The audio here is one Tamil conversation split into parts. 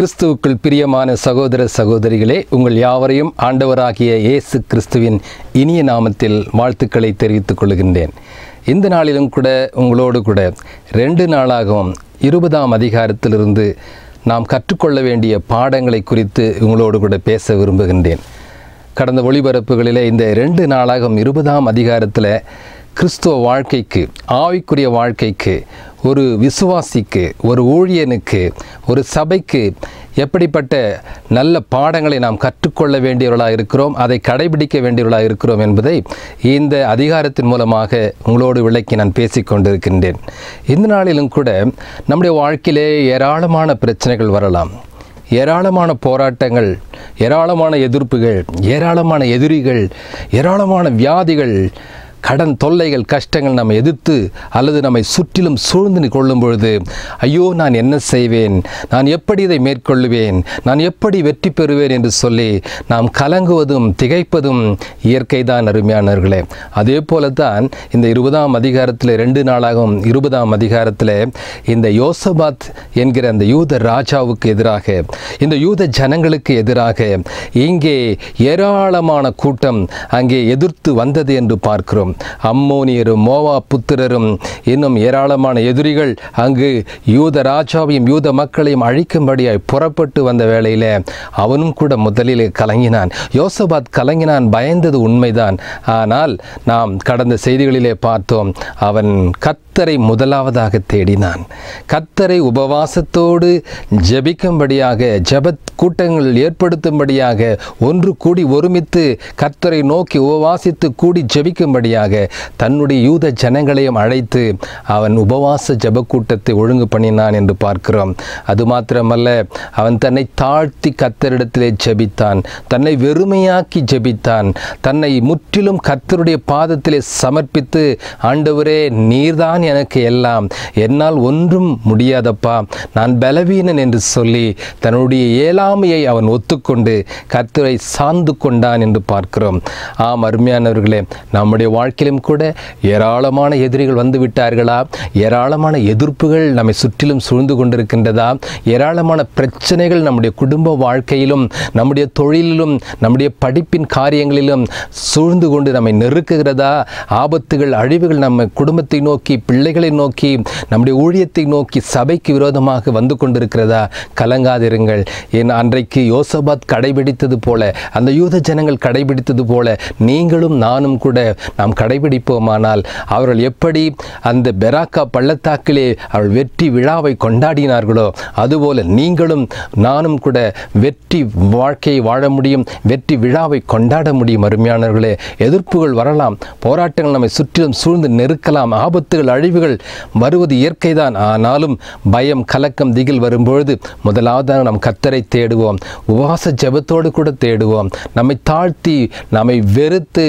கிறிஸ்துவுக்குள் பிரியமான சகோதர சகோதரிகளே, உங்கள் யாவரையும் ஆண்டவராகிய இயேசு கிறிஸ்துவின் இனிய நாமத்தில் வாழ்த்துக்களை தெரிவித்துக் கொள்கின்றேன். இந்த நாளிலும் கூட உங்களோடு கூட 2 நாளாகவும் 20ஆம் அதிகாரத்திலிருந்து நாம் கற்றுக்கொள்ள வேண்டிய பாடங்களை குறித்து உங்களோடு கூட பேச விரும்புகின்றேன். கடந்த ஒளிபரப்புகளிலே இந்த 2 நாளாகவும் 20ஆம் அதிகாரத்தில் கிறிஸ்துவ வாழ்க்கைக்கு, ஆவிக்குரிய வாழ்க்கைக்கு, ஒரு விசுவாசிக்கு, ஒரு ஊழியனுக்கு, ஒரு சபைக்கு எப்படிப்பட்ட நல்ல பாடங்களை நாம் கற்றுக்கொள்ள வேண்டியவர்களாக இருக்கிறோம், அதை கடைபிடிக்க வேண்டியவர்களாக இருக்கிறோம் என்பதை இந்த அதிகாரத்தின் மூலமாக உங்களோடு விளக்கி நான் பேசிக்கொண்டிருக்கின்றேன். இந்த நாளிலும் கூட நம்முடைய வாழ்க்கையிலே ஏராளமான பிரச்சனைகள் வரலாம், ஏராளமான போராட்டங்கள், ஏராளமான எதிர்ப்புகள், ஏராளமான எதிரிகள், ஏராளமான வியாதிகள், கடன் தொல்லைகள், கஷ்டங்கள் நம்ம எதிர்த்து அல்லது நம்மை சுற்றிலும் சூழ்ந்து கொள்ளும் பொழுது, ஐயோ நான் என்ன செய்வேன், நான் எப்படி இதை மேற்கொள்ளுவேன், நான் எப்படி வெற்றி பெறுவேன் என்று சொல்லி நாம் கலங்குவதும் திகைப்பதும் இயற்கை தான் அருமையானவர்களே. அதே போல தான் இந்த 20ஆம் அதிகாரத்தில் 2 நாளாகவும் 20ஆம் அதிகாரத்தில் இந்த யோசபாத் என்கிற அந்த யூத ராஜாவுக்கு எதிராக, இந்த யூத ஜனங்களுக்கு எதிராக இங்கே ஏராளமான கூட்டம் அங்கே எதிர்த்து வந்தது என்று பார்க்கிறோம். அம்மோனியரும் மோவாப் புத்திரரும் இன்னும் ஏராளமான எதிரிகள் அங்கு யூத ராஜாவையும் யூத மக்களையும் அழிக்கும்படியாய் புறப்பட்டு வந்த வேளையில் அவனும் கூட முதலில் கலங்கினான். யோசபாத் கலங்கினான், பயந்தது உண்மைதான். ஆனால் நாம் கடந்த செய்திகளிலே பார்த்தோம், அவன் கர்த்தரை முதலாவதாக தேடினான். கர்த்தரை உபவாசத்தோடு ஜெபிக்கும்படியாக, ஜெபத் கூட்டங்கள் ஏற்படுத்தும்படியாக, ஒன்று கூடி ஒருமித்து கர்த்தரை நோக்கி உபவாசித்து கூடி ஜெபிக்கும்படியாக தன்னுடைய யூத ஜனங்களையும் அழைத்து அவன் உபவாச ஜெப கூட்டத்தை ஒழுங்கு பண்ணினான் என்று பார்க்கிறோம். அது மாத்திரமல்ல, அவன் தன்னை தாழ்த்தி கர்த்தரிடத்திலே ஜெபித்தான், தன்னை வெறுமையாக்கி ஜெபித்தான், தன்னை முற்றிலும் கர்த்தருடைய பாதத்திலே சமர்ப்பித்து, ஆண்டவரே நீர்தான் எனக்கு எல்லாம், என்னால் ஒன்றும் முடியாதப்பா, நான் பலவீனன் என்று சொல்லி தன்னுடைய இயலாமையை அவன் ஒத்துக்கொண்டு கர்த்தரை சார்ந்து கொண்டான் என்று பார்க்கிறோம். ஆம் அருமையானவர்களே, நம்முடைய வாழ்க்கையிலும் கூட ஏராளமான எதிரிகள் வந்து விட்டார்களா? ஏராளமான எதிர்ப்புகள் நம்மை சுற்றிலும் சூழ்ந்து கொண்டிருக்கின்றதா? ஏராளமான பிரச்சனைகள் நம்முடைய குடும்ப வாழ்க்கையிலும், நம்முடைய தொழிலிலும், நம்முடைய படிப்பின் காரியங்களிலும் சூழ்ந்து கொண்டு நம்மை நெருக்குகிறதா? ஆபத்துகள், அழிவுகள் நம்ம குடும்பத்தை நோக்கி, பிள்ளைகளை நோக்கி, நம்முடைய ஊழியத்தை நோக்கி, சபைக்கு விரோதமாக வந்து கொண்டிருக்கிறதா? கலங்காதிருங்கள். ஏன் அன்றைக்கு யோசபாத் கடைபிடித்தது போல, அந்த யூத ஜனங்கள் கடைபிடித்தது போல நீங்களும் நானும் கூட நாம் கடைபிடிப்போமானால், அவர்கள் எப்படி அந்த பெராக்கா பள்ளத்தாக்கிலே அவர்கள் வெற்றி விழாவை கொண்டாடினார்களோ, அதுபோல நீங்களும் நானும் கூட வெற்றி வாழ்க்கையை வாழ முடியும், வெற்றி விழாவை கொண்டாட முடியும். அருமையானவர்களே, எதிர்ப்புகள் வரலாம், போராட்டங்கள் நம்மை சுற்றிலும் சூழ்ந்து நெருக்கலாம், ஆபத்துகள், அழிவுகள் வருவது இயற்கைதான். ஆனாலும் பயம், கலக்கம், திகில் வரும்பொழுது முதலாவதாக நாம் கர்த்தரை தேடுவோம், உபவாச ஜெபத்தோடு கூட தேடுவோம், நம்மை தாழ்த்தி, நம்மை வெறுத்து,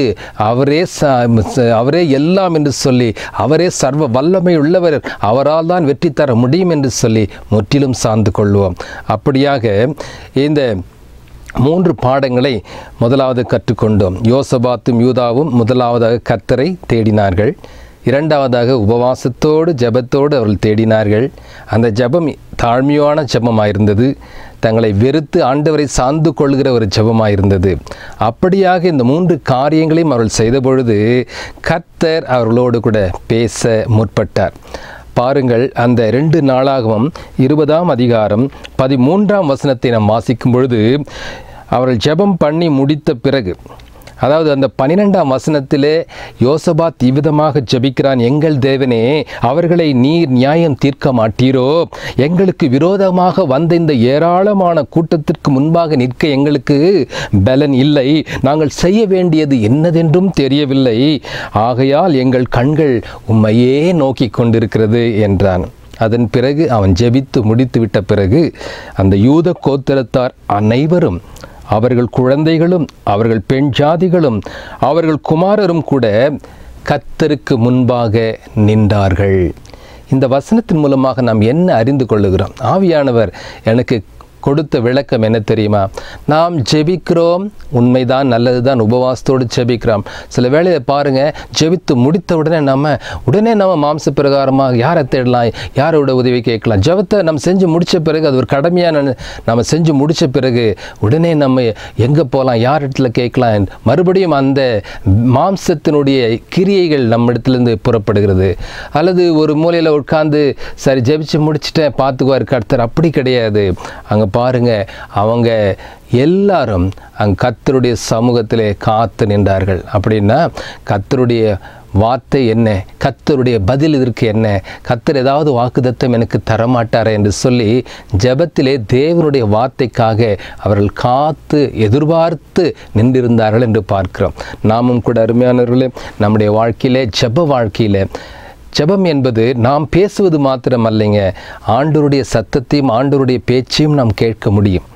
அவரே எல்லாம் என்று சொல்லி, அவரே சர்வ வல்லமை உள்ளவர், அவரால் தான் வெற்றி தர முடியும் என்று சொல்லி முற்றிலும் சார்ந்து கொள்வோம். அப்படியாக இந்த 3 பாடங்களை முதலாவது கற்றுக்கொண்டோம். யோசபாத்தும் யூதாவும் முதலாவதாக கர்த்தரை தேடினார்கள். இரண்டாவதாக உபவாசத்தோடு ஜெபத்தோடு அவர்கள் தேடினார்கள். அந்த ஜெபம் தாழ்மையான ஜெபமாயிருந்தது, தங்களை வெறுத்து ஆண்டவரை சார்ந்து கொள்கிற ஒரு ஜெபமாயிருந்தது. அப்படியாக இந்த 3 காரியங்களையும் அவர்கள் செய்த பொழுது கர்த்தர் அவர்களோடு கூட பேச முற்பட்டார். பாருங்கள், அந்த 2 நாளாகவும் 20ஆம் அதிகாரம் 13ஆம் வசனத்தை நாம் வாசிக்கும் பொழுது, அவர்கள் ஜெபம் பண்ணி முடித்த பிறகு, அதாவது அந்த 12ஆம் வசனத்திலே யோசபாத் இவ்விதமாக ஜெபிக்கிறான், எங்கள் தேவனே, அவர்களை நீர் நியாயம் தீர்க்க மாட்டீரோ? எங்களுக்கு விரோதமாக வந்த இந்த ஏராளமான கூட்டத்திற்கு முன்பாக நிற்க எங்களுக்கு பலன் இல்லை, நாங்கள் செய்ய வேண்டியது என்னதென்றும் தெரியவில்லை, ஆகையால் எங்கள் கண்கள் உம்மையே நோக்கி கொண்டிருக்கிறது என்றான். அதன் பிறகு அவன் ஜெபித்து முடித்து விட்ட பிறகு அந்த யூத கோத்திரத்தார் அனைவரும், அவர்கள் குழந்தைகளும், அவர்கள் பெண் ஜாதிகளும், அவர்கள் குமாரரும் கூட கர்த்தருக்கு முன்பாக நின்றார்கள். இந்த வசனத்தின் மூலமாக நாம் என்ன அறிந்து கொள்ளுகிறோம்? ஆவியானவர் எனக்கு கொடுத்த விளக்கம் என்ன தெரியுமா? நாம் ஜெபிக்கிறோம், உண்மைதான், நல்லது தான், உபவாசத்தோடு ஜெபிக்கிறோம். சில வேளையை பாருங்கள், ஜெபித்து முடித்த உடனே நம்ம மாம்ச பிரகாரமாக யாரை தேடலாம், யாரோட உதவி கேட்கலாம். ஜெபத்தை நம்ம செஞ்சு முடித்த பிறகு, அது ஒரு கடமையாக நம்ம செஞ்சு முடித்த பிறகு உடனே நம்ம எங்கே போகலாம், யார் இடத்துல கேட்கலாம், மறுபடியும் அந்த மாம்சத்தினுடைய கிரியைகள் நம்ம இடத்துலேருந்து புறப்படுகிறது. அல்லது ஒரு மூலையில் உட்கார்ந்து சரி ஜெபிச்சு முடிச்சுட்டேன் பார்த்துக்குவார் கர்த்தர், அப்படி கிடையாது. அங்கே பாருங்க, அவங்க எல்லாரும் அங்கே கர்த்தருடைய சமூகத்திலே காத்து நின்றார்கள். அப்படின்னா கர்த்தருடைய வார்த்தை என்ன, கர்த்தருடைய பதில் இதற்கு என்ன, கர்த்தர் ஏதாவது வாக்குத்தத்தம் எனக்கு தரமாட்டாரா என்று சொல்லி ஜெபத்திலே தேவனுடைய வார்த்தைக்காக அவர்கள் காத்து எதிர்பார்த்து நின்றிருந்தார்கள் என்று பார்க்கிறோம். நாமும் கூட அருமையானவர்களே, நம்முடைய வாழ்க்கையிலே, ஜெப வாழ்க்கையிலே, ஜெபம் என்பது நாம் பேசுவது மாத்திரம் அல்லைங்க, ஆண்டவருடைய சத்தத்தையும் ஆண்டவருடைய பேச்சையும் நாம் கேட்க முடியும்.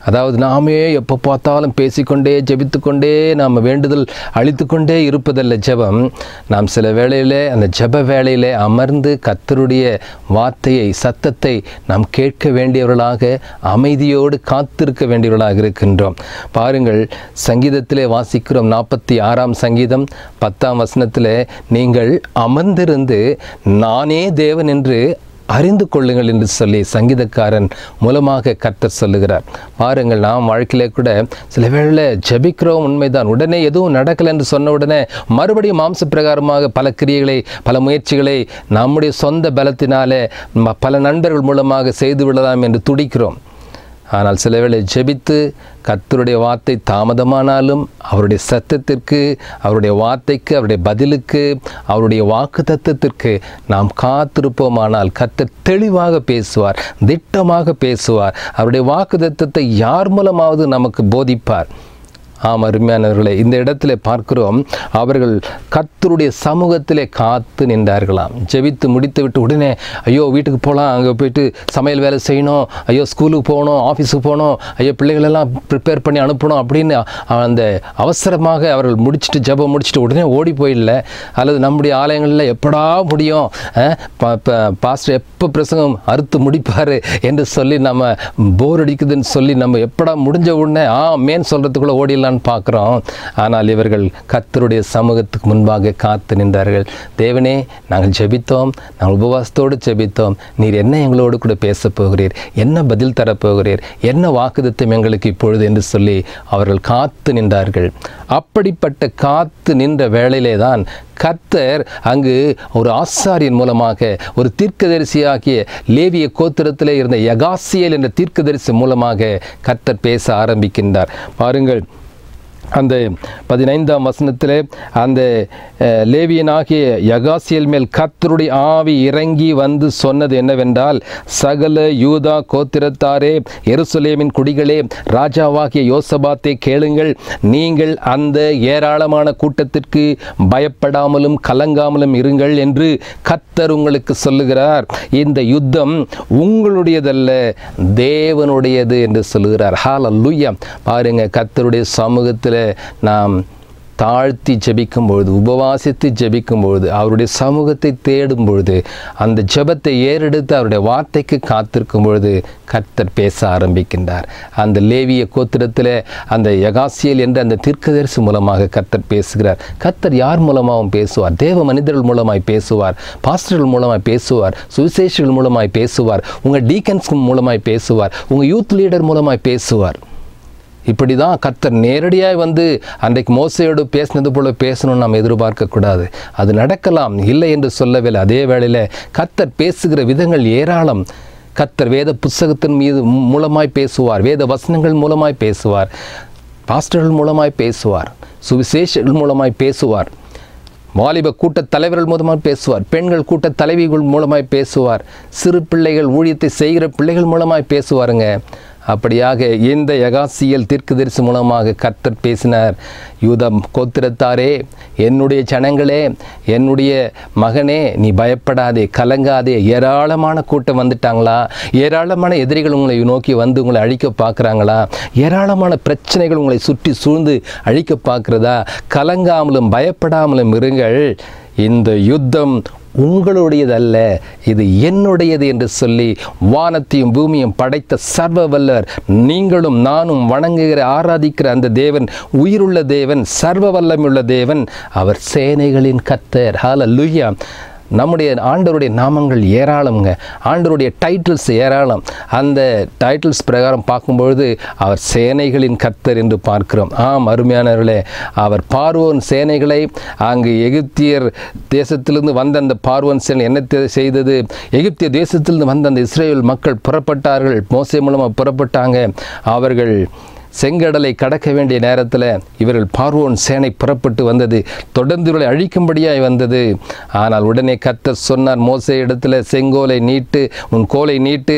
அதாவது நாமே எப்போ பார்த்தாலும் பேசிக்கொண்டே ஜெபித்துக்கொண்டே நாம் வேண்டுதல் அளித்துக்கொண்டே இருப்பதல்ல ஜெபம். நாம் சில வேளையிலே அந்த ஜெப வேளையிலே அமர்ந்து கர்த்தருடைய வார்த்தையை, சத்தத்தை நாம் கேட்க வேண்டியவர்களாக, அமைதியோடு காத்திருக்க வேண்டியவர்களாக இருக்கின்றோம். பாருங்கள், சங்கீதத்திலே வாசிக்கிறோம், 46ஆம் சங்கீதம் 10ஆம் வசனத்திலே, நீங்கள் அமர்ந்திருந்து நானே தேவன் என்று அறிந்து கொள்ளுங்கள் என்று சொல்லி சங்கீதக்காரன் மூலமாக கர்த்தர் சொல்லுகிறார். பாருங்கள், நாம் வாழ்க்கையிலே கூட சில வேளை ஜெபிக்கிறோம், உண்மைதான், உடனே எதுவும் நடக்கலை என்று சொன்ன உடனே மறுபடியும் மாம்ச பிரகாரமாக பல கிரியைகளை, பல முயற்சிகளை நம்முடைய சொந்த பலத்தினாலே பல நண்பர்கள் மூலமாக செய்து விடலாம் என்று துடிக்கிறோம். ஆனால் சில வேளை ஜெபித்து கர்த்தருடைய வார்த்தை தாமதமானாலும் அவருடைய சத்தத்திற்கு, அவருடைய வார்த்தைக்கு, அவருடைய பதிலுக்கு, அவருடைய வாக்குத்தத்தத்திற்கு நாம் காத்திருப்போமானால் கர்த்தர் தெளிவாக பேசுவார், திட்டமாக பேசுவார். அவருடைய வாக்குத்தத்தத்தை யார் மூலமாவது நமக்கு போதிப்பார். ஆம் அருமையானவர்களே, இந்த இடத்துல பார்க்கிறோம், அவர்கள் கர்த்தருடைய சமூகத்திலே காத்து நின்றார்களாம். ஜெபித்து முடித்து விட்டு உடனே ஐயோ வீட்டுக்கு போகலாம், அங்கே போயிட்டு சமையல் வேலை செய்யணும், ஐயோ ஸ்கூலுக்கு போகணும், ஆஃபீஸுக்கு போகணும், ஐயோ பிள்ளைகளெல்லாம் ப்ரிப்பேர் பண்ணி அனுப்பணும் அப்படின்னு அந்த அவசரமாக அவர்கள் முடிச்சுட்டு, ஜெபம் முடிச்சுட்டு உடனே ஓடி போயிடல. அல்லது நம்முடைய ஆலயங்களில் எப்படா முடியும், பாஸ்டர் எப்போ பிரசங்கம் அறுத்து முடிப்பார் என்று சொல்லி நம்ம போர் அடிக்குதுன்னு சொல்லி நம்ம எப்படா முடிஞ்ச உடனே மேன் சொல்கிறதுக்குள்ளே ஓடிடலாம் பார்க்கிறோம். ஆனால் இவர்கள் கர்த்தருடைய சமூகத்துக்கு முன்பாக காத்து நின்றார்கள். தேவனே, நாங்கள் ஜெபித்தோம், நாங்கள் உபவாசத்தோடு ஜெபித்தோம், நீர் என்ன எங்களோடு கூட பேச போகிறீர், என்ன பதில் தரப்போகிறீர், என்ன வாக்குத்தத்தம் எங்களுக்கு இப்பொழுது என்று சொல்லி அவர்கள் காத்து நின்றார்கள். அப்படிப்பட்ட காத்து நின்ற வேளையிலே தான் கர்த்தர் அங்கு ஒரு ஆசாரியன் மூலமாக, ஒரு தீர்க்கதரிசியாகிய லேவிய கோத்திரத்திலே இருந்த யகாசியேல் என்ற தீர்க்கதரிசி மூலமாக கர்த்தர் பேச ஆரம்பிக்கின்றார். பாருங்கள், அந்த 15ஆம் வசனத்திலே அந்த லேவியனாகிய யகாசியேல் மேல் கர்த்தருடைய ஆவி இறங்கி வந்து சொன்னது என்னவென்றால், சகல யூதா கோத்திரத்தாரே, எருசலேமின் குடிகளே, ராஜாவாகிய யோசபாத்தை கேளுங்கள். நீங்கள் அந்த ஏராளமான கூட்டத்திற்கு பயப்படாமலும் கலங்காமலும் இருங்கள் என்று கர்த்தர் உங்களுக்கு சொல்லுகிறார். இந்த யுத்தம் உங்களுடையதல்ல, தேவனுடையது என்று சொல்லுகிறார். ஹல்லேலூயா. பாருங்க, கர்த்தருடைய சமூகத்தில் நாம் தாழ்த்தி ஜெபிக்கும் பொழுது, உபவாசித்து ஜெபிக்கும் பொழுது, அவருடைய சமூகத்தை தேடும் பொழுது, அந்த ஜெபத்தை ஏறெடுத்து அவருடைய வார்த்தைக்கு காத்திருக்கும் பொழுது கர்த்தர் பேச ஆரம்பிக்கின்றார். அந்த லேவிய கோத்திரத்தில் அந்த யகாசியேல் என்ற அந்த தீர்க்கதரிசி மூலமாக கர்த்தர் பேசுகிறார். கர்த்தர் யார் மூலமாகவும் பேசுவார், தேவ மனிதர்கள் மூலமாய் பேசுவார், பாஸ்டர்கள் மூலமாய் பேசுவார், சுவிசேஷர்கள் மூலமாய் பேசுவார், உங்கள் டீக்கன்ஸ் மூலமாய் பேசுவார், உங்கள் யூத் லீடர் மூலமாய் பேசுவார். இப்படி தான் கர்த்தர் நேரடியாக வந்து அன்றைக்கு மோசையோடு பேசினது போல பேசணும்னு நாம் எதிர்பார்க்கக்கூடாது. அது நடக்கலாம், இல்லை என்று சொல்லவில்லை. அதே வேளையில் கர்த்தர் பேசுகிற விதங்கள் ஏராளம். கர்த்தர் வேத புத்தகத்தின் மீது மூலமாய் பேசுவார், வேத வசனங்கள் மூலமாய் பேசுவார், பாஸ்டர்கள் மூலமாய் பேசுவார், சுவிசேஷர்கள் மூலமாய் பேசுவார், வாலிப கூட்ட தலைவர்கள் மூலமாய் பேசுவார், பெண்கள் கூட்ட தலைவிகள் மூலமாய் பேசுவார், சிறு பிள்ளைகள் ஊழியத்தை செய்கிற பிள்ளைகள் மூலமாய் பேசுவாருங்க. அப்படியாக இந்த யகாசியேல் தீர்க்கதரிசி மூலமாக கர்த்தர் பேசினார். யூதா கோத்திரத்தாரே, என்னுடைய ஜனங்களே, என்னுடைய மகனே, நீ பயப்படாதே, கலங்காதே. ஏராளமான கூட்டம் வந்துட்டாங்களா, ஏராளமான எதிரிகள் உங்களை நோக்கி வந்து உங்களை அழிக்க பார்க்குறாங்களா, ஏராளமான பிரச்சனைகள் உங்களை சுற்றி சூழ்ந்து அழிக்க பார்க்குறதா, கலங்காமலும் பயப்படாமலும் இருங்கள். இந்த யுத்தம் உங்களுடையதல்ல, இது என்னுடையது என்று சொல்லி வானத்தையும் பூமியும் படைத்த சர்வ வல்லவர், நீங்களும் நானும் வணங்குகிற ஆராதிக்கிற அந்த தேவன் உயிருள்ள தேவன், சர்வ வல்லமையுள்ள தேவன், அவர் சேனைகளின் கர்த்தர். ஹல்லேலூயா. நம்முடைய ஆண்டவருடைய நாமங்கள் ஏராளம்ங்க. ஆண்டவருடைய டைட்டில்ஸ் ஏராளம். அந்த டைட்டில்ஸ் பிரகாரம் பார்க்கும்பொழுது அவர் சேனைகளின் கர்த்தர் என்று பார்க்கிறோம். ஆம் அருமையானவர்களே, அவர் பார்வோன் சேனைகளை, அங்கு எகிப்தியர் தேசத்திலிருந்து வந்த அந்த பார்வோன் சேனை என்ன செய்தது? எகிப்திய தேசத்திலிருந்து வந்த அந்த இஸ்ரேல் மக்கள் புறப்பட்டார்கள். மோசே மூலமாக புறப்பட்டாங்க. அவர்கள் செங்கடலை கடக்க வேண்டிய நேரத்தில் இவர்கள் பார்வோன் சேனை புறப்பட்டு வந்தது. தொடர்ந்து இவர்களை அழிக்கும்படியாய் வந்தது. ஆனால் உடனே கர்த்தர் சொன்னார், மோசே இடத்துல செங்கோலை நீட்டு, உன் கோலை நீட்டு,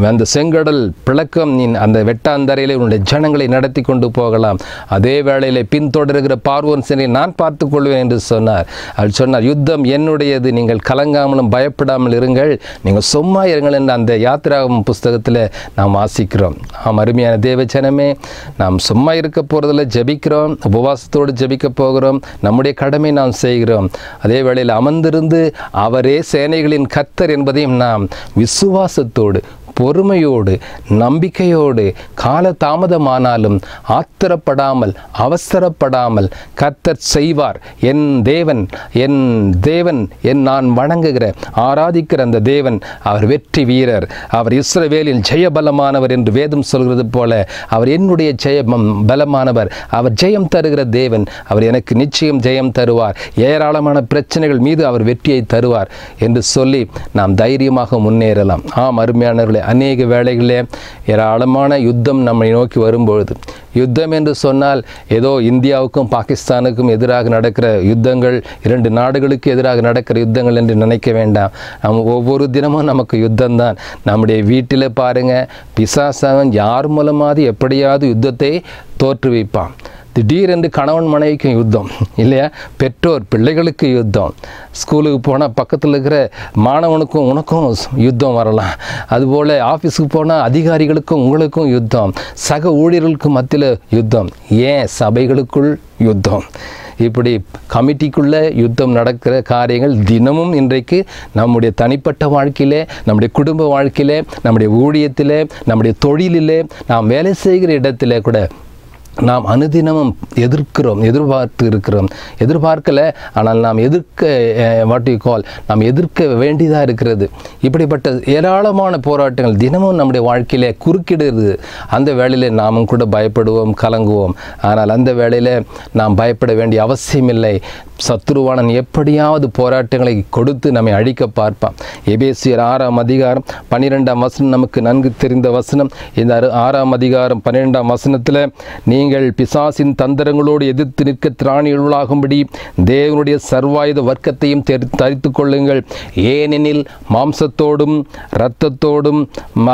அந்த செங்கடல் பிளக்கம், நீ அந்த வெட்டாந்தரையிலே உன்னுடைய ஜனங்களை நடத்தி கொண்டு போகலாம். அதே வேளையில் பின்தொடர்கிற பார்வோன் சேனை நான் பார்த்து கொள்வேன் என்று சொன்னார். அவர் சொன்னார், யுத்தம் என்னுடையது, நீங்கள் கலங்காமலும் பயப்படாமல் இருங்கள், நீங்கள் சும்மா இருங்கள் என்று அந்த யாத்திராகமம் புஸ்தகத்தில் நாம் வாசிக்கிறோம். அருமையான தேவஜன, நாம் சும்மா இருக்க போறதில்லை, ஜெபிக்கிறோம், உபவாசத்தோடு ஜெபிக்க போகிறோம், நம்முடைய கடமை நாம் செய்கிறோம். அதே வேளையில் அமர்ந்திருந்து அவரே சேனைகளின் கர்த்தர் என்பதையும் நாம் விசுவாசத்தோடு, பொறுமையோடு, நம்பிக்கையோடு, கால தாமதமானாலும் ஆத்திரப்படாமல், அவசரப்படாமல் கர்த்தர் செய்வார். என் தேவன், என் தேவன், நான் வணங்குகிற ஆராதிக்கிற அந்த தேவன், அவர் வெற்றி வீரர், அவர் இஸ்ரவேலில் ஜெயபலமானவர் என்று வேதம் சொல்கிறது போல அவர் என்னுடைய பலமானவர், அவர் ஜெயம் தருகிற தேவன், அவர் எனக்கு நிச்சயம் ஜெயம் தருவார், ஏராளமான பிரச்சனைகள் மீது அவர் வெற்றியை தருவார் என்று சொல்லி நாம் தைரியமாக முன்னேறலாம். ஆம் அருமையானவர்களே, அநேக வேளைகளிலே ஏராளமான யுத்தம் நம்மை நோக்கி வரும்பொழுது, யுத்தம் என்று சொன்னால் ஏதோ இந்தியாவுக்கும் பாகிஸ்தானுக்கும் எதிராக நடக்கிற யுத்தங்கள், 2 நாடுகளுக்கு எதிராக நடக்கிற யுத்தங்கள் என்று நினைக்க வேண்டாம். ஒவ்வொரு தினமும் நமக்கு யுத்தம்தான். நம்முடைய வீட்டில் பாருங்கள், பிசாசவன் யார் மூலமாவது எப்படியாவது யுத்தத்தை தோற்றுவிப்பான். திடீரென்று கணவன் மனைவிக்கும் யுத்தம் இல்லையா, பெற்றோர் பிள்ளைகளுக்கு யுத்தம், ஸ்கூலுக்கு போனால் பக்கத்தில் இருக்கிற மாணவனுக்கும் உனக்கும் யுத்தம் வரலாம். அதுபோல் ஆஃபீஸுக்கு போனால் அதிகாரிகளுக்கும் உங்களுக்கும் யுத்தம், சக ஊழியர்களுக்கும் மத்தியில் யுத்தம், ஏன் சபைகளுக்குள் யுத்தம், இப்படி கமிட்டிக்குள்ளே யுத்தம் நடக்கிற காரியங்கள் தினமும் இன்றைக்கு நம்முடைய தனிப்பட்ட வாழ்க்கையிலே, நம்முடைய குடும்ப வாழ்க்கையிலே, நம்முடைய ஊழியத்திலே, நம்முடைய தொழிலிலே, நாம் வேலை செய்கிற இடத்திலே கூட நாம் அனுதினமும் எதிர்பார்த்து இருக்கிறோம். எதிர்பார்க்கலை, ஆனால் நாம் நாம் எதிர்க்க வேண்டியதாக இருக்கிறது. இப்படிப்பட்ட ஏராளமான போராட்டங்கள் தினமும் நம்முடைய வாழ்க்கையிலே குறுக்கிடுது. அந்த வேளையில் நாமும் கூட பயப்படுவோம், கலங்குவோம். ஆனால் அந்த வேளையில் நாம் பயப்பட வேண்டிய அவசியமில்லை. சத்துருவானன் எப்படியாவது போராட்டங்களை கொடுத்து நம்மை அழிக்க பார்ப்பான். எபேசியர் 6ஆம் அதிகாரம் 12ஆம் வசனம் நமக்கு நன்கு தெரிந்த வசனம். இந்த 6ஆம் அதிகாரம் 12ஆம் வசனத்தில், நீங்கள் பிசாசின் தந்திரங்களோடு எதிர்த்து நிற்க திராணியுள்ளாகும்படி தேவனுடைய சர்வாயுத வர்க்கத்தையும் தரித்து கொள்ளுங்கள். ஏனெனில் மாம்சத்தோடும் இரத்தத்தோடும்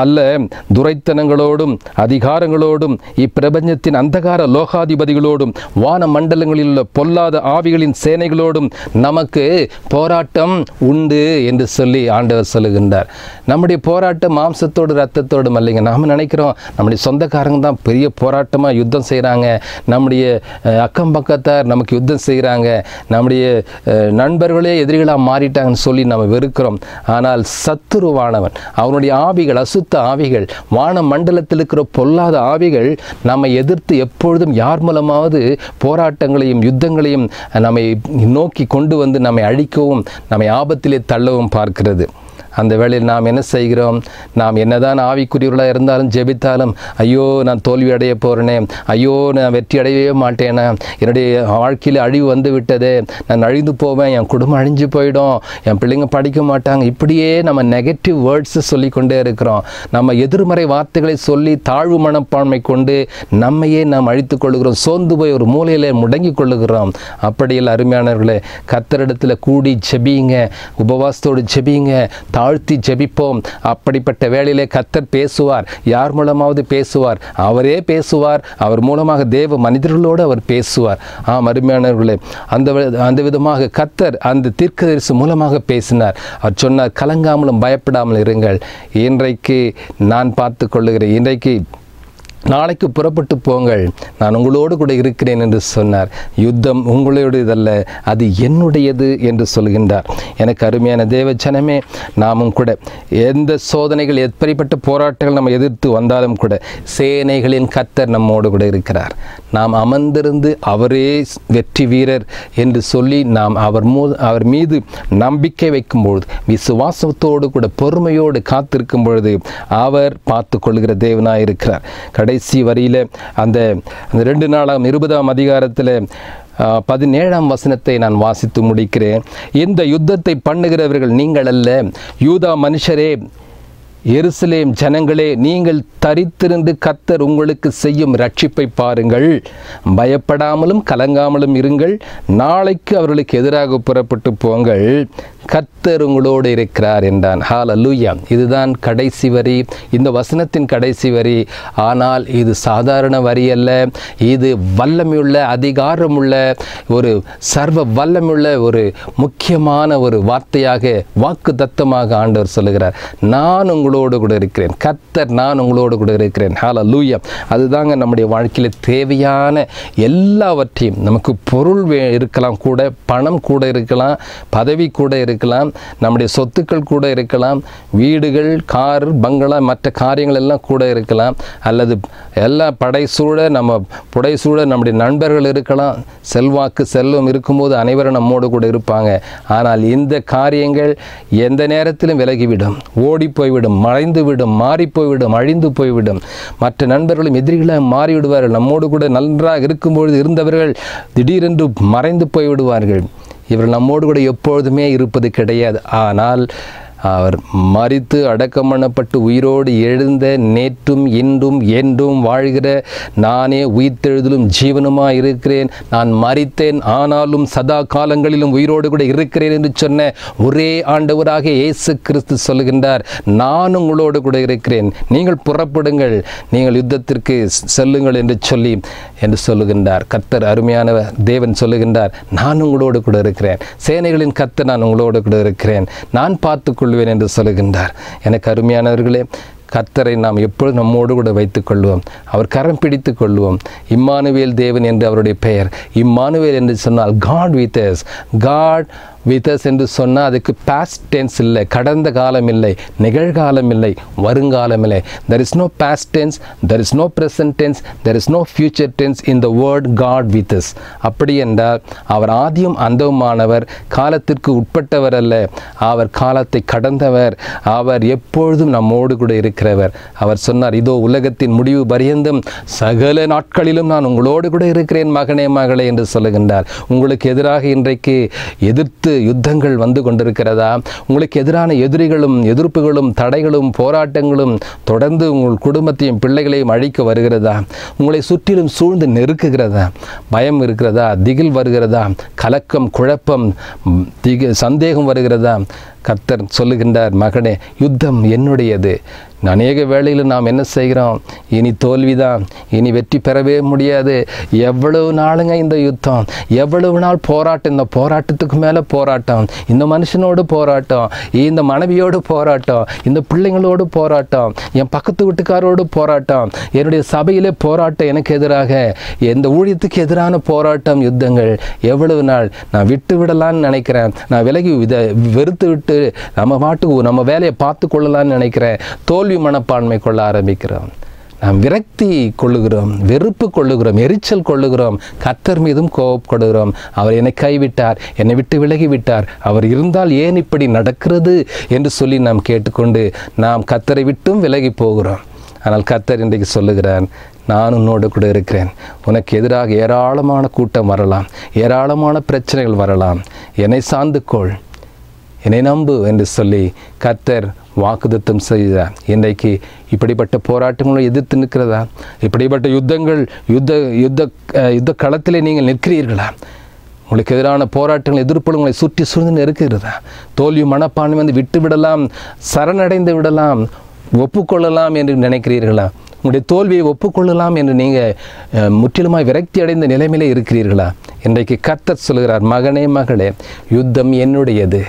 அல்ல, துரைத்தனங்களோடும் அதிகாரங்களோடும் இப்பிரபஞ்சத்தின் அந்தகார லோகாதிபதிகளோடும் வான மண்டலங்களில் உள்ள பொல்லாத ஆவிகளின் சேனைகளோடும் நமக்கு போராட்டம் உண்டு என்று சொல்லி ஆண்டவர் சொல்லுகின்றார். நம்முடைய போராட்டம் மாம்சத்தோடு இரத்தத்தோடும் அல்லைங்க. நாம் நினைக்கிறோம் நம்முடைய சொந்தக்காரங்க தான் பெரிய போராட்டமாக யுத்தம் செய்கிறாங்க, நம்முடைய அக்கம் பக்கத்தார் நமக்கு யுத்தம் செய்கிறாங்க, நம்முடைய நண்பர்களே எதிரிகளாக மாறிட்டாங்கன்னு சொல்லி நம்ம வெறுக்கிறோம். ஆனால் சத்துருவானவன், அவனுடைய ஆவிகள், அசுத்த ஆவிகள், வான மண்டலத்தில் இருக்கிற பொல்லாத ஆவிகள் நம்மை எதிர்த்து எப்பொழுதும் யார் மூலமாவது போராட்டங்களையும் யுத்தங்களையும் நம்மை நோக்கி கொண்டு வந்து நம்மை அழிக்கவும் நம்மை ஆபத்திலே தள்ளவும் பார்க்கிறது. அந்த வேளையில் நாம் என்ன செய்கிறோம்? நாம் என்னதான் ஆவிக்குரியவர்களாக இருந்தாலும் ஜெபித்தாலும், ஐயோ நான் தோல்வி அடைய போகிறேனே, ஐயோ நான் வெற்றி அடையவே மாட்டேனே, என்னுடைய வாழ்க்கையில் அழிவு வந்து விட்டதே, நான் அழிந்து போவேன், என் குடும்பம் அழிஞ்சு போயிடும், என் பிள்ளைங்க படிக்க மாட்டாங்க, இப்படியே நம்ம நெகட்டிவ் வேர்ட்ஸை சொல்லி கொண்டே இருக்கிறோம். நம்ம எதிர்மறை வார்த்தைகளை சொல்லி தாழ்வு மனப்பான்மை கொண்டு நம்மையே நாம் அழித்து கொள்ளுகிறோம். சோர்ந்து போய் ஒரு மூலையில் முடங்கி கொள்ளுகிறோம். அப்படியில் அருமையானவர்களே, கர்த்தரிடத்தில் கூடி ஜெபிங்க, உபவாசத்தோடு ஜெபிங்க, தாழ்த்தி ஜெபிப்போம். அப்படிப்பட்ட வேளையிலே கர்த்தர் பேசுவார். யார் மூலமாவது பேசுவார், அவரே பேசுவார். அவர் மூலமாக தேவ மனிதர்களோடு அவர் பேசுவார். அருமையானவர்களே, அந்த விதமாக கர்த்தர் அந்த தீர்க்கதரிசி மூலமாக பேசினார். அவர் சொன்னார், கலங்காமலும் பயப்படாமல் இருங்கள், இன்றைக்கு நான் பார்த்து கொள்ளுகிறேன், இன்றைக்கு நாளைக்கு புறப்பட்டு போங்கள், நான் உங்களோடு கூட இருக்கிறேன் என்று சொன்னார். யுத்தம் உங்களுடையதல்ல, அது என்னுடையது என்று சொல்கின்றார். எனக்கு அருமையான தேவஜனமே, நாமும் கூட எந்த சோதனைகள் எப்படிப்பட்ட போராட்டங்கள் நம்ம எதிர்த்து வந்தாலும் கூட சேனைகளின் கர்த்தர் நம்மோடு கூட இருக்கிறார். நாம் அமர்ந்திருந்து அவரே வெற்றி வீரர் என்று சொல்லி நாம் அவர் மீது நம்பிக்கை வைக்கும்பொழுது, விசுவாசத்தோடு கூட பொறுமையோடு காத்திருக்கும் பொழுது அவர் பார்த்து கொள்கிற தேவனாய் இருக்கிறார். கடைசி வரியில் அந்த 2 நாளாம் 20ஆம் அதிகாரத்தில் 17ஆம் வசனத்தை நான் வாசித்து முடிக்கிறேன். இந்த யுத்தத்தை பண்ணுகிறவர்கள் நீங்கள் அல்ல, யூதா மனுஷரே, எருசலேம் ஜனங்களே, நீங்கள் தரித்திருந்து கர்த்தர் உங்களுக்கு செய்யும் ரட்சிப்பை பாருங்கள். பயப்படாமலும் கலங்காமலும் இருங்கள். நாளைக்கு அவர்களுக்கு எதிராக புறப்பட்டு போங்கள், கர்த்தர் உங்களோடு இருக்கிறார் என்றான். ஹல்லேலூயா. இதுதான் கடைசி வரி, இந்த வசனத்தின் கடைசி வரி. ஆனால் இது சாதாரண வரி அல்ல, இது வல்லமையுள்ள, அதிகாரமுள்ள, ஒரு சர்வ வல்லமையுள்ள ஒரு முக்கியமான ஒரு வார்த்தையாக, வாக்கு தத்தமாக ஆண்டவர் சொல்லுகிறார். நான் உங்களோடு கூட இருக்கிறேன், கர்த்தர் நான் உங்களோடு கூட இருக்கிறேன். ஹல்லேலூயா. அதுதாங்க நம்முடைய வாழ்க்கையில் தேவையான எல்லாவற்றையும், நமக்கு பொருள் இருக்கலாம், கூட பணம் கூட இருக்கலாம், பதவி கூட இருக்கலாம், நம்முடைய சொத்துக்கள் கூட இருக்கலாம், வீடுகள், கார், பங்களா, மற்ற காரியங்கள் எல்லாம் கூட இருக்கலாம், அல்லது எல்லா படைசூழ நம்ம புடைசூழ நம்முடைய நண்பர்கள் இருக்கலாம். செல்வாக்கு செல்வம் இருக்கும்போது அனைவரும் நம்மோடு கூட இருப்பாங்க. ஆனால் இந்த காரியங்கள் எந்த நேரத்திலும் விலகிவிடும், ஓடி போய்விடும், மறைந்துவிடும், மாறி போய்விடும், அழிந்து போய்விடும். மற்ற நண்பர்களும் எதிரிகளாக மாறிவிடுவார்கள். நம்மோடு கூட நன்றாக இருக்கும்பொழுது இருந்தவர்கள் திடீரென்று மறைந்து போய்விடுவார்கள். இவர் நம்மோடு கூட எப்பொழுதுமே இருப்பது கிடையாது. ஆனால் அவர் மரித்து அடக்கம் பண்ணப்பட்டு உயிரோடு எழுந்த, நேற்றும் இன்றும் என்றும் வாழ்கிற, நானே உயிர்த்தெழுதலும் ஜீவனுமாய் இருக்கிறேன், நான் மரித்தேன் ஆனாலும் சதா காலங்களிலும் உயிரோடு கூட இருக்கிறேன் என்று சொன்ன ஒரே ஆண்டவராக இயேசு கிறிஸ்து சொல்லுகின்றார், நான் உங்களோடு கூட இருக்கிறேன், நீங்கள் புறப்படுங்கள், நீங்கள் யுத்தத்திற்கு செல்லுங்கள் என்று சொல்லுகின்றார். கர்த்தர் அருமையான தேவன் சொல்லுகின்றார், நான் உங்களோடு கூட இருக்கிறேன், சேனைகளின் கர்த்தர் நான் உங்களோடு கூட இருக்கிறேன், நான் பார்த்து என்று சொல்லுகின்றார். எனக்கு அருமையானவர்களே, கர்த்தரை நாம் எப்பொழுது நம்மோடு கூட வைத்துக் கொள்வோம், அவர் கரம் பிடித்து கொள்வோம். இம்மானுவேல் தேவன் என்று அவருடைய பெயர். இம்மானுவேல் என்று சொன்னால் God with us, God with us என்று சொன்னால் அதுக்கு past tense இல்லை, கடந்த காலம் இல்லை, நிகழ்காலம் இல்லை, வருங்காலம் இல்லை. There is no past tense, there is no present tense, there is no future tense in the word God with us. அப்படி என்றால் அவர் ஆதியும் அந்தவுமானவர், காலத்திற்கு உட்பட்டவர் அல்ல, அவர் காலத்தை கடந்தவர், அவர் எப்பொழுதும் நம்மோடு கூட இருக்கிறவர். அவர் சொன்னார், இதோ உலகத்தின் முடிவு பரியந்தம் சகல நாட்களிலும் நான் உங்களோடு கூட இருக்கிறேன் மகனே மகளே என்று சொல்லுகின்றார். உங்களுக்கு எதிராக இன்றைக்கு எதிர்த்து யுத்தங்கள் வந்து கொண்டிருக்கிறதா? உங்களுக்கு எதிரான எதிரிகளும் எதிர்ப்புகளும் தடைகளும் போராட்டங்களும் தொடர்ந்து உங்கள் குடும்பத்தையும் பிள்ளைகளையும் அழிக்க வருகிறதா? உங்களை சுற்றிலும் சூழ்ந்து நெருக்குகிறதா? பயம் இருக்கிறதா? திகில் வருகிறதா? கலக்கம், குழப்பம், சந்தேகம் வருகிறதா? கர்த்தர் சொல்லுகின்றார், மகனே, யுத்தம் என்னுடையது. அநேக வேளையில் நாம் என்ன செய்கிறோம்? இனி தோல்விதான், இனி வெற்றி பெறவே முடியாது, எவ்வளவு நாளுங்க இந்த யுத்தம், எவ்வளவு நாள் போராட்டம், இந்த போராட்டத்துக்கு மேலே போராட்டம், இந்த மனுஷனோடு போராட்டம், இந்த மனைவியோடு போராட்டம், இந்த பிள்ளைங்களோடு போராட்டம், என் பக்கத்து வீட்டுக்காரோடு போராட்டம், என்னுடைய சபையிலே போராட்டம், எனக்கு எதிராக எந்த ஊழியத்துக்கு எதிரான போராட்டம், யுத்தங்கள் எவ்வளவு நாள்? நான் விட்டு விடலான்னு நினைக்கிறேன், நான் விலகி வெறுத்து விட்டு நம்ம பாட்டுக்கு நம்ம வேலையை பார்த்து கொள்ளலான்னு நினைக்கிறேன். தோல்வி மனப்பான்மை கொள்ள ஆரம்பிக்கிறோம், நாம் விரக்தி கொள்ளுகிறோம், வெறுப்பு கொள்ளுகிறோம், எரிச்சல் கொள்ளுகிறோம், கர்த்தர் மீதும் கோபப்படுகிறோம். அவர் என்னை கைவிட்டார், என்னை விட்டு விலகிவிட்டார், அவர் இருந்தால் ஏன் இப்படி நடக்கிறது என்று சொல்லி நாம் கேட்டுக்கொண்டு நாம் கர்த்தரை விட்டும் விலகி போகிறோம். ஆனால் கர்த்தர் இன்றைக்கு சொல்லுகிறார், நான் உன்னோடு கூட இருக்கிறேன். உனக்கு எதிராக ஏராளமான கூட்டம் வரலாம், ஏராளமான பிரச்சனைகள் வரலாம், என்னை சார்ந்து கொள், என்னை நம்பு என்று சொல்லி கர்த்தர் வாக்குத்தத்தம் செய்தார். இன்றைக்கு இப்படிப்பட்ட போராட்டங்களை எதிர்த்து நிற்கிறதா? இப்படிப்பட்ட யுத்தங்கள் யுத்த களத்திலே நீங்கள் நிற்கிறீர்களா? உங்களுக்கு எதிரான போராட்டங்கள், எதிர்ப்புகள் உங்களை சுற்றி சூழ்ந்து இருக்கிறதா? தோல்வி மனப்பான்மை வந்து விட்டு விடலாம், சரணடைந்து விடலாம், ஒப்புக்கொள்ளலாம் என்று நினைக்கிறீர்களா? உங்களுடைய தோல்வியை ஒப்புக்கொள்ளலாம் என்று நீங்கள் முற்றிலுமாய் விரக்தி அடைந்த நிலைமையிலே இருக்கிறீர்களா? இன்றைக்கு கர்த்தர் சொல்கிறார், மகனே மகளே, யுத்தம் என்னுடையது,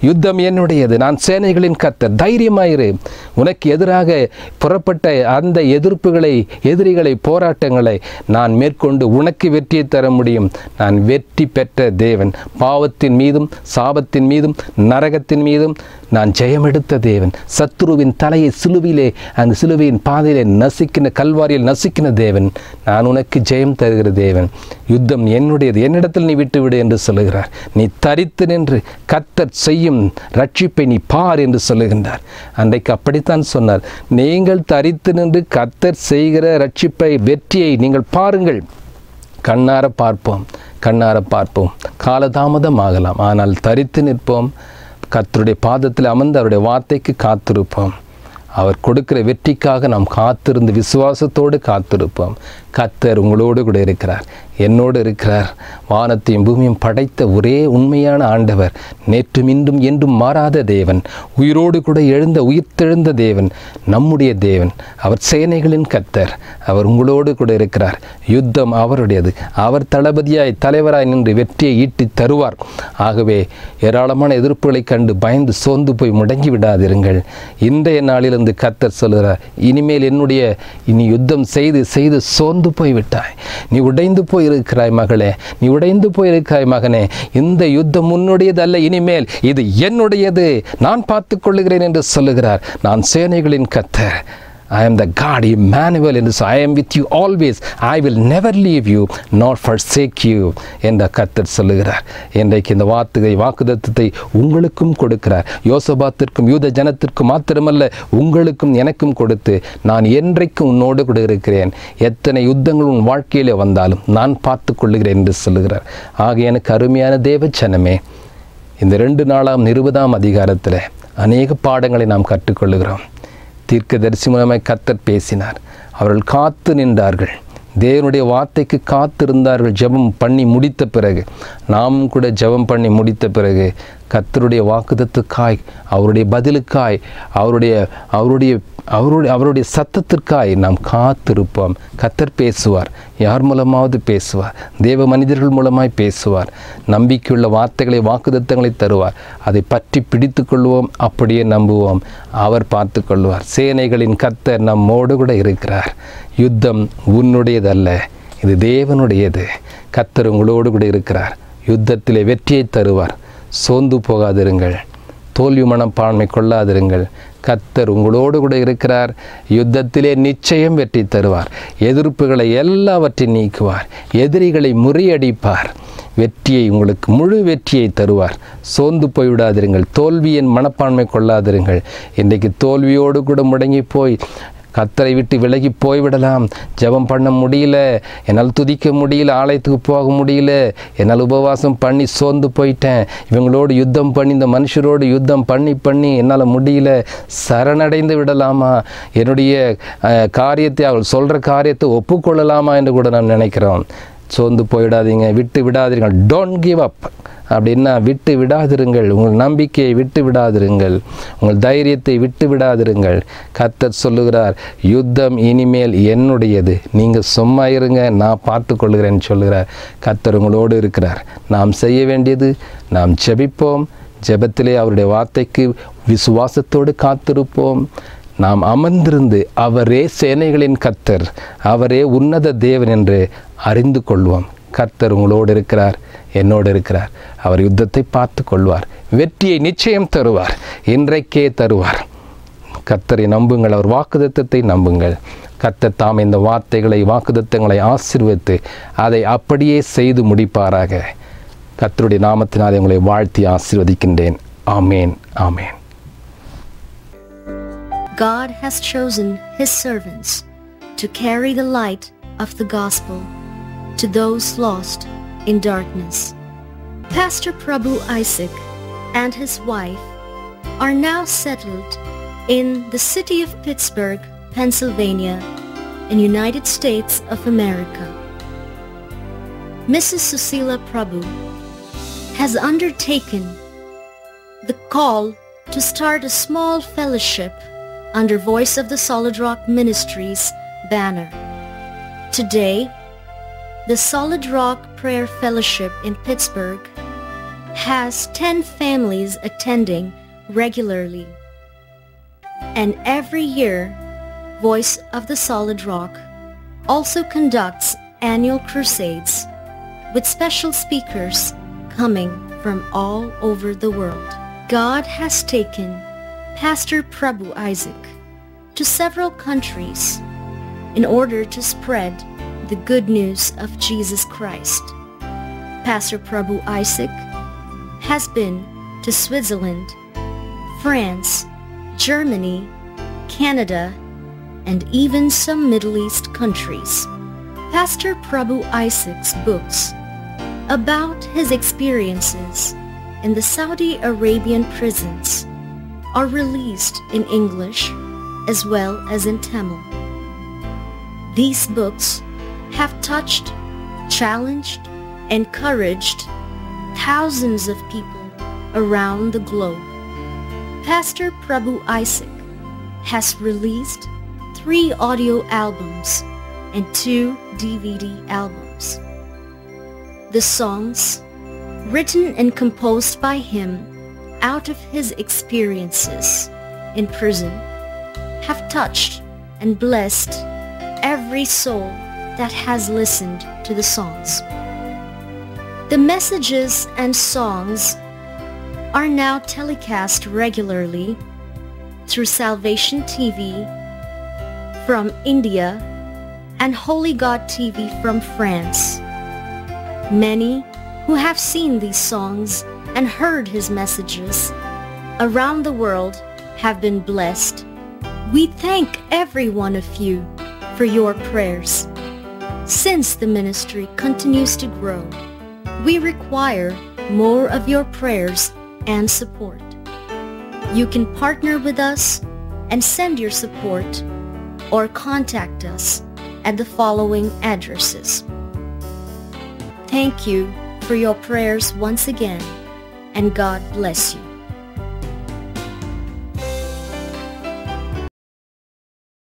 யுத்தம் என்னுடையது, நான் சேனைகளின் கர்த்தர், தைரியமாயிரு. உனக்கு எதிராக புறப்பட்ட அந்த எதிரிகளை போராட்டங்களை நான் மேற்கொண்டு உனக்கு வெற்றியை தர முடியும். நான் வெற்றி பெற்ற தேவன். பாவத்தின் மீதும் சாபத்தின் மீதும் நரகத்தின் மீதும் நான் ஜெயமெடுத்த தேவன். சத்துருவின் தலையை சிலுவையிலே, அந்த சிலுவையின் பாதையிலே நசிக்கின, கல்வாரியில் நசிக்கின தேவன். நான் உனக்கு ஜெயம் தருகிற தேவன். யுத்தம் என்னுடையது, என்னிடத்தில் நீ விட்டுவிடு என்று சொல்லுகிறார். நீ தரித்து நின்று கர்த்தர் செய்யும் ரட்சிப்பை நீ பார் என்று சொல்லுகின்றார். அன்றைக்கு அப்படித்தான் சொன்னார். நீங்கள் தரித்து நின்று கர்த்தர் செய்கிற ரட்சிப்பை, வெற்றியை நீங்கள் பாருங்கள். கண்ணார பார்ப்போம், கண்ணார பார்ப்போம். காலதாமதம் ஆகலாம், ஆனால் தரித்து நிற்போம். கர்த்தருடைய பாதத்தில் அமர்ந்து அவருடைய வார்த்தைக்கு காத்திருப்போம். அவர் கொடுக்கிற வெற்றிக்காக நாம் காத்திருந்து விசுவாசத்தோடு காத்திருப்போம். கர்த்தர் உங்களோடு கூட இருக்கிறார், என்னோடு இருக்கிறார். வானத்தையும் பூமியும் படைத்த ஒரே உண்மையான ஆண்டவர், நேற்றும் இன்றும் என்றும் மாறாத தேவன், உயிரோடு கூட உயிர்த்தெழுந்த தேவன், நம்முடைய தேவன். அவர் சேனைகளின் கர்த்தர். அவர் உங்களோடு கூட இருக்கிறார். யுத்தம் அவருடையது. அவர் தளபதியாய் தலைவராய் நின்று வெற்றியை ஈட்டி தருவார். ஆகவே ஏராளமான எதிர்ப்புகளை கண்டு பயந்து சோர்ந்து போய் முடங்கி விடாதிருங்கள். இன்றைய நாளிலிருந்து கர்த்தர் சொல்கிறார், இனிமேல் இனி யுத்தம் செய்து செய்து சோர்ந்து போய்விட்டாய், நீ உடைந்து போயிருக்கிறாய் மகளே, நீ உடைந்து போயிருக்கிறாய் மகனே. இந்த யுத்தம் உன்னுடையது அல்ல, இனிமேல் இது என்னுடையது, நான் பார்த்து கொள்ளுகிறேன் என்று சொல்லுகிறார். நான் சேனைகளின் கர்த்தர். I am the God, Emmanuel, and I am with you always. I will never leave you nor forsake you என்ற கர்த்தர் சொல்லுகிறார். இன்றைக்கு இந்த வாக்குத்தத்தத்தை உங்களுக்கும் கொடுக்கிறார். யோசபாத்திற்கும் யூத ஜனத்திற்கும் மாத்திரமல்ல, உங்களுக்கும் எனக்கும் கொடுத்து, நான் என்றைக்கும் உன்னோடு கூட இருக்கிறேன். எத்தனை யுத்தங்கள் உன் வாழ்க்கையிலே வந்தாலும் நான் பார்த்து கொள்ளுகிறேன் என்று சொல்லுகிறார். ஆக எனக்கு அருமையான தேவ ஜனமே, இந்த 2 நாளாம் 20ஆம் அதிகாரத்தில் அநேக பாடங்களை நாம் கற்றுக்கொள்ளுகிறோம். தீர்க்கதரிசி மூலமாய் கர்த்தர் பேசினார். அவர்கள் காத்து நின்றார்கள், தேவனுடைய வார்த்தைக்கு காத்திருந்தார்கள். ஜெபம் பண்ணி முடித்த பிறகு, நாமும் கூட ஜெபம் பண்ணி முடித்த பிறகு கர்த்தருடைய வாக்குத்தத்துக்காய், அவருடைய பதிலுக்காய், அவருடைய சத்தத்திற்காய் நாம் காத்திருப்போம். கர்த்தர் பேசுவார், யார் மூலமாவது பேசுவார், தேவ மனிதர்கள் மூலமாய் பேசுவார். நம்பிக்கையுள்ள வார்த்தைகளை, வாக்குத்தத்தங்களை தருவார். அதை பற்றி பிடித்து கொள்வோம், அப்படியே நம்புவோம். அவர் பார்த்து கொள்வார். சேனைகளின் கர்த்தர் நம்மோடு கூட இருக்கிறார். யுத்தம் உன்னுடையதல்ல, இது தேவனுடையது. கர்த்தர் உங்களோடு கூட இருக்கிறார். யுத்தத்திலே வெற்றியை தருவார். சோர்ந்து போகாதிருங்கள், தோல்வி மனப்பான்மை கொள்ளாதிருங்கள். கர்த்தர் உங்களோடு கூட இருக்கிறார். யுத்தத்திலே நிச்சயம் வெற்றி தருவார். எதிர்ப்புகளை எல்லாவற்றையும் நீக்குவார். எதிரிகளை முறியடிப்பார். வெற்றியை, உங்களுக்கு முழு வெற்றியை தருவார். சோர்ந்து போய்விடாதிருங்கள், தோல்வியின் மனப்பான்மை கொள்ளாதிருங்கள். இன்றைக்கு தோல்வியோடு கூட முடங்கி போய் கர்த்தரை விட்டு விலகி போய்விடலாம். ஜெபம் பண்ண முடியல, என்னால் துதிக்க முடியல, ஆலயத்துக்கு போக முடியல, என்னால் உபவாசம் பண்ணி சோர்ந்து போயிட்டேன், இவங்களோடு யுத்தம் பண்ணி, இந்த மனுஷரோடு யுத்தம் பண்ணி என்னால் முடியல, சரணடைந்து விடலாமா, என்னுடைய காரியத்தை, அவள் சொல்கிற காரியத்தை ஒப்புக்கொள்ளலாமா என்று கூட நாம் நினைக்கிறோம். சோர்ந்து போயிடாதீங்க, விட்டு விடாதீர்கள். டோன்ட் கிவ் அப் அப்படின்னா விட்டு விடாதிருங்கள். உங்கள் நம்பிக்கையை விட்டு விடாதிருங்கள், உங்கள் தைரியத்தை விட்டு விடாதிருங்கள். கர்த்தர் சொல்லுகிறார், யுத்தம் இனிமேல் என்னுடையது, நீங்கள் சும்மா இருங்க, நான் பார்த்து கொள்ளுகிறேன்னு சொல்லுகிறார். கர்த்தர் உங்களோடு இருக்கிறார். நாம் செய்ய வேண்டியது, நாம் ஜெபிப்போம். ஜெபத்திலே அவருடைய வார்த்தைக்கு விசுவாசத்தோடு காத்திருப்போம். நாம் அமர்ந்திருந்து அவரே சேனைகளின் கர்த்தர், அவரே உன்னத தேவன் என்று அறிந்து கொள்வோம். கர்த்தர் உங்களோடு இருக்கிறார், என்னோடு இருக்கிறார். அவர் யுத்தத்தை பார்த்து கொள்வார். வெற்றியை நிச்சயம் தருவார், இன்றைக்கே தருவார். கர்த்தரை நம்புங்கள், அவர் வாக்குத்தத்தத்தை நம்புங்கள். கர்த்தர் தாம் இந்த வாக்குத்தத்தங்களை ஆசீர்வதித்து அதை அப்படியே செய்து முடிப்பாராக. கர்த்தருடைய நாமத்தினால் உங்களை வாழ்த்தி ஆசீர்வதிக்கின்றேன். ஆமேன், ஆமேன். God has chosen His servants to carry the light of the gospel to those lost in darkness. Pastor Prabhu Isaac and his wife are now settled in the city of Pittsburgh, Pennsylvania, in United States of America. Mrs. Susila Prabhu has undertaken the call to start a small fellowship under Voice of the Solid Rock Ministries banner. Today, the Solid Rock Prayer Fellowship in Pittsburgh has 10 families attending regularly. And every year, Voice of the Solid Rock also conducts annual crusades with special speakers coming from all over the world. God has taken Pastor Prabhu Isaac to several countries in order to spread the good news of Jesus Christ. Pastor Prabhu Isaac has been to Switzerland, France, Germany, Canada, and even some Middle East countries. Pastor Prabhu Isaac's books about his experiences in the Saudi Arabian prisons are released in English as well as in Tamil. These books have touched, challenged, encouraged thousands of people around the globe. Pastor Prabhu Isaac has released 3 audio albums and 2 DVD albums. The songs, written and composed by him out of his experiences in prison, have touched and blessed every soul that has listened to the songs. The messages and songs are now telecast regularly through Salvation TV from India and Holy God TV from France. Many who have seen these songs and heard his messages around the world have been blessed. We thank every one of you for your prayers. Since the ministry continues to grow, we require more of your prayers and support. You can partner with us and send your support or contact us at the following addresses. Thank you for your prayers once again, and God bless you.